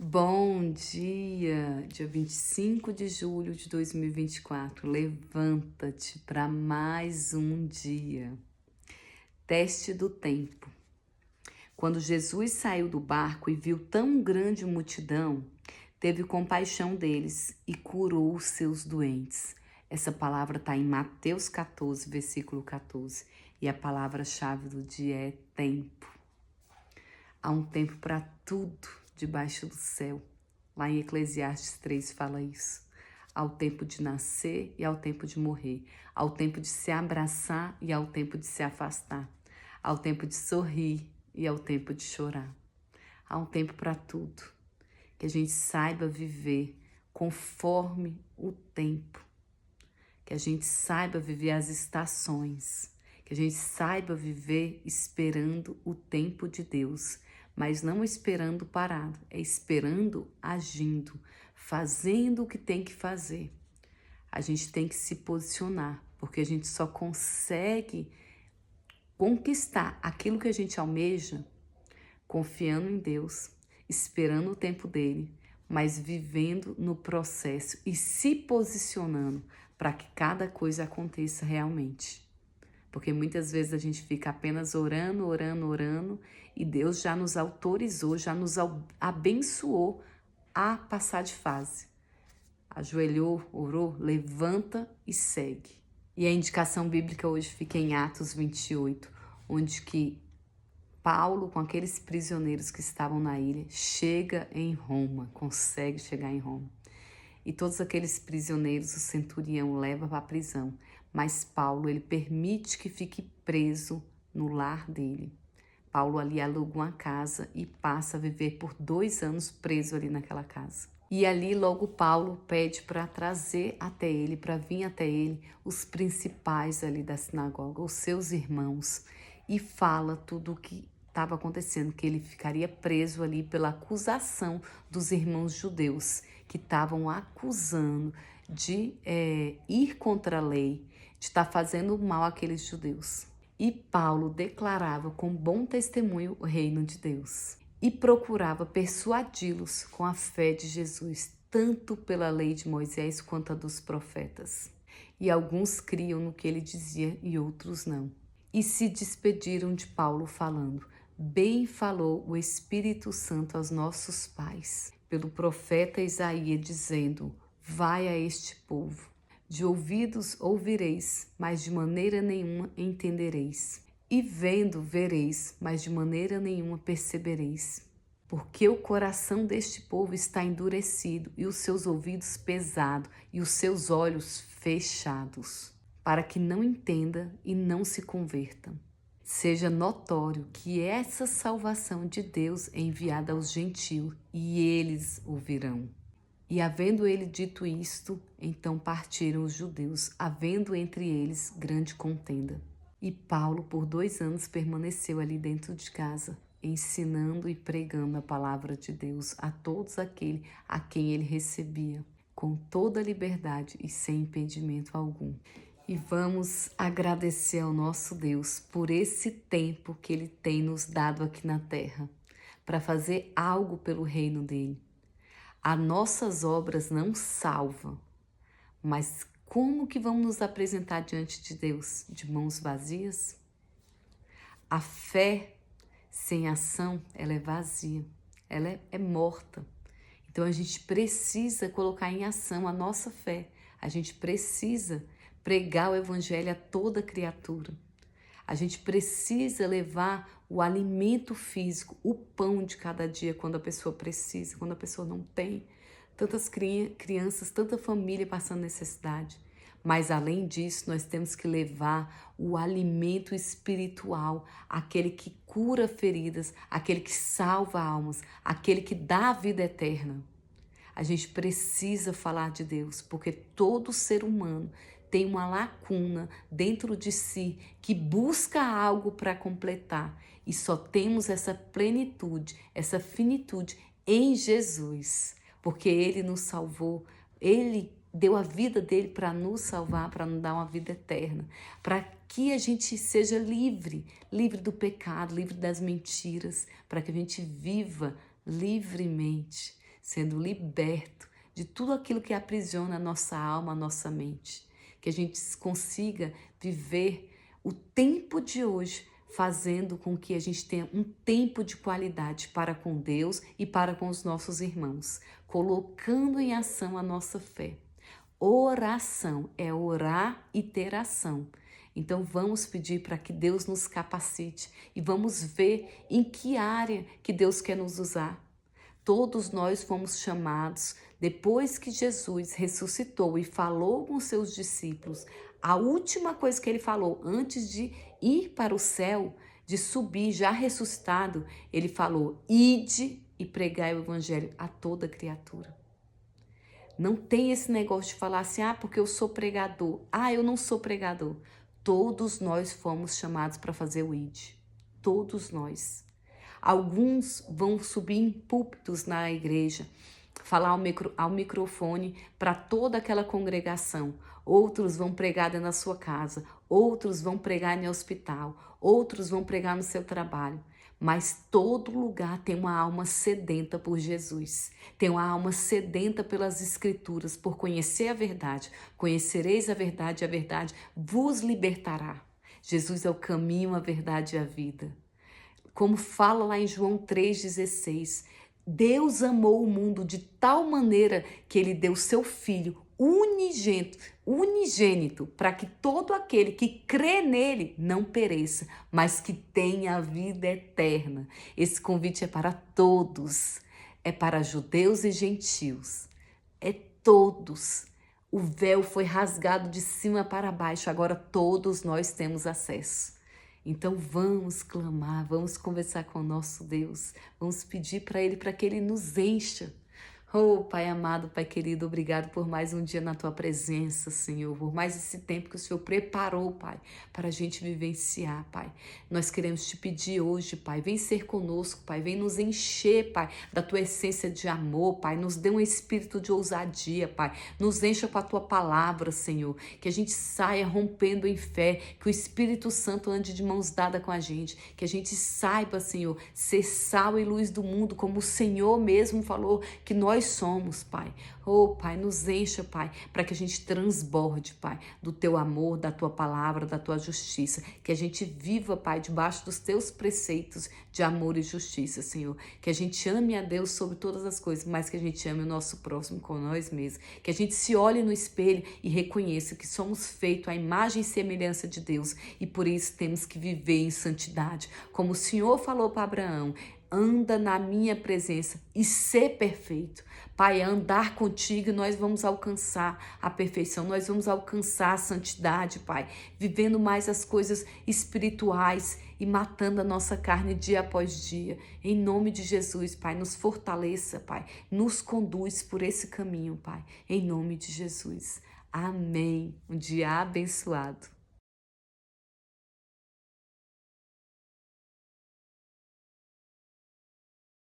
Bom dia 25 de julho de 2024. Levanta-te para mais um dia. Teste do tempo. Quando Jesus saiu do barco e viu tão grande multidão, teve compaixão deles e curou os seus doentes. Essa palavra está em Mateus 14, versículo 14. E a palavra-chave do dia é tempo. Há um tempo para tudo debaixo do céu. Lá em Eclesiastes 3 fala isso. Há o tempo de nascer e há o tempo de morrer. Há o tempo de se abraçar e há o tempo de se afastar. Há o tempo de sorrir e há o tempo de chorar. Há um tempo para tudo. Que a gente saiba viver conforme o tempo. Que a gente saiba viver as estações. Que a gente saiba viver esperando o tempo de Deus. Mas não esperando parado, é esperando agindo, fazendo o que tem que fazer. A gente tem que se posicionar, porque a gente só consegue conquistar aquilo que a gente almeja confiando em Deus, esperando o tempo dele, mas vivendo no processo e se posicionando para que cada coisa aconteça realmente. Porque muitas vezes a gente fica apenas orando e Deus já nos autorizou, já nos abençoou a passar de fase. Ajoelhou, orou, levanta e segue. E a indicação bíblica hoje fica em Atos 28, onde que Paulo, com aqueles prisioneiros que estavam na ilha, chega em Roma, consegue chegar em Roma. E todos aqueles prisioneiros o centurião leva para a prisão. Mas Paulo, ele permite que fique preso no lar dele. Paulo ali aluga uma casa e passa a viver por 2 anos preso ali naquela casa. E ali logo Paulo pede para trazer até ele, para vir até ele, os principais ali da sinagoga, os seus irmãos. E fala tudo o que estava acontecendo, que ele ficaria preso ali pela acusação dos irmãos judeus, que estavam acusando de ir contra a lei, de estar fazendo mal àqueles judeus. E Paulo declarava com bom testemunho o reino de Deus e procurava persuadi-los com a fé de Jesus, tanto pela lei de Moisés quanto a dos profetas. E alguns criam no que ele dizia e outros não. E se despediram de Paulo falando: bem falou o Espírito Santo aos nossos pais, pelo profeta Isaías, dizendo: vai a este povo. De ouvidos ouvireis, mas de maneira nenhuma entendereis. E vendo, vereis, mas de maneira nenhuma percebereis. Porque o coração deste povo está endurecido, e os seus ouvidos pesados, e os seus olhos fechados, para que não entenda e não se converta. Seja notório que essa salvação de Deus é enviada aos gentios, e eles ouvirão. E havendo ele dito isto, então partiram os judeus, havendo entre eles grande contenda. E Paulo, por 2 anos, permaneceu ali dentro de casa, ensinando e pregando a palavra de Deus a todos aqueles a quem ele recebia, com toda liberdade e sem impedimento algum. E vamos agradecer ao nosso Deus por esse tempo que ele tem nos dado aqui na terra, para fazer algo pelo reino dele. As nossas obras não salvam, mas como que vamos nos apresentar diante de Deus? De mãos vazias? A fé sem ação, ela é vazia, ela é morta. Então a gente precisa colocar em ação a nossa fé, a gente precisa pregar o evangelho a toda criatura. A gente precisa levar o alimento físico, o pão de cada dia quando a pessoa precisa, quando a pessoa não tem. Tantas crianças, tanta família passando necessidade. Mas além disso, nós temos que levar o alimento espiritual, aquele que cura feridas, aquele que salva almas, aquele que dá a vida eterna. A gente precisa falar de Deus, porque todo ser humano tem uma lacuna dentro de si que busca algo para completar. E só temos essa plenitude, essa finitude em Jesus. Porque Ele nos salvou, Ele deu a vida dele para nos salvar, para nos dar uma vida eterna. Para que a gente seja livre, livre do pecado, livre das mentiras, para que a gente viva livremente, sendo liberto de tudo aquilo que aprisiona a nossa alma, a nossa mente. Que a gente consiga viver o tempo de hoje fazendo com que a gente tenha um tempo de qualidade para com Deus e para com os nossos irmãos, colocando em ação a nossa fé. Oração é orar e ter ação. Então vamos pedir para que Deus nos capacite e vamos ver em que área que Deus quer nos usar. Todos nós fomos chamados, depois que Jesus ressuscitou e falou com seus discípulos, a última coisa que ele falou antes de ir para o céu, de subir já ressuscitado, ele falou: ide e pregai o evangelho a toda criatura. Não tem esse negócio de falar assim, porque eu sou pregador. Eu não sou pregador. Todos nós fomos chamados para fazer o id. Todos nós. Alguns vão subir em púlpitos na igreja, falar ao microfone para toda aquela congregação. Outros vão pregar na sua casa. Outros vão pregar em hospital. Outros vão pregar no seu trabalho. Mas todo lugar tem uma alma sedenta por Jesus. Tem uma alma sedenta pelas Escrituras, por conhecer a verdade. Conhecereis a verdade e a verdade vos libertará. Jesus é o caminho, a verdade e a vida. Como fala lá em João 3,16, Deus amou o mundo de tal maneira que ele deu seu Filho unigênito, para que todo aquele que crê nele não pereça, mas que tenha a vida eterna. Esse convite é para todos, é para judeus e gentios, é todos. O véu foi rasgado de cima para baixo, agora todos nós temos acesso. Então vamos clamar, vamos conversar com o nosso Deus, vamos pedir para Ele para que Ele nos encha. Oh, Pai amado, Pai querido, obrigado por mais um dia na Tua presença, Senhor, por mais esse tempo que o Senhor preparou, Pai, para a gente vivenciar, Pai. Nós queremos Te pedir hoje, Pai, vem ser conosco, Pai, vem nos encher, Pai, da Tua essência de amor, Pai, nos dê um espírito de ousadia, Pai, nos encha com a Tua palavra, Senhor, que a gente saia rompendo em fé, que o Espírito Santo ande de mãos dadas com a gente, que a gente saiba, Senhor, ser sal e luz do mundo, como o Senhor mesmo falou que nós somos, Pai. Oh, Pai, nos encha, Pai, para que a gente transborde, Pai, do Teu amor, da Tua palavra, da Tua justiça, que a gente viva, Pai, debaixo dos Teus preceitos de amor e justiça, Senhor, que a gente ame a Deus sobre todas as coisas, mas que a gente ame o nosso próximo com nós mesmos, que a gente se olhe no espelho e reconheça que somos feitos à imagem e semelhança de Deus e por isso temos que viver em santidade, como o Senhor falou para Abraão: anda na minha presença e ser perfeito. Pai, andar contigo nós vamos alcançar a perfeição, nós vamos alcançar a santidade, Pai, vivendo mais as coisas espirituais e matando a nossa carne dia após dia. Em nome de Jesus, Pai, nos fortaleça, Pai, nos conduz por esse caminho, Pai, em nome de Jesus. Amém. Um dia abençoado.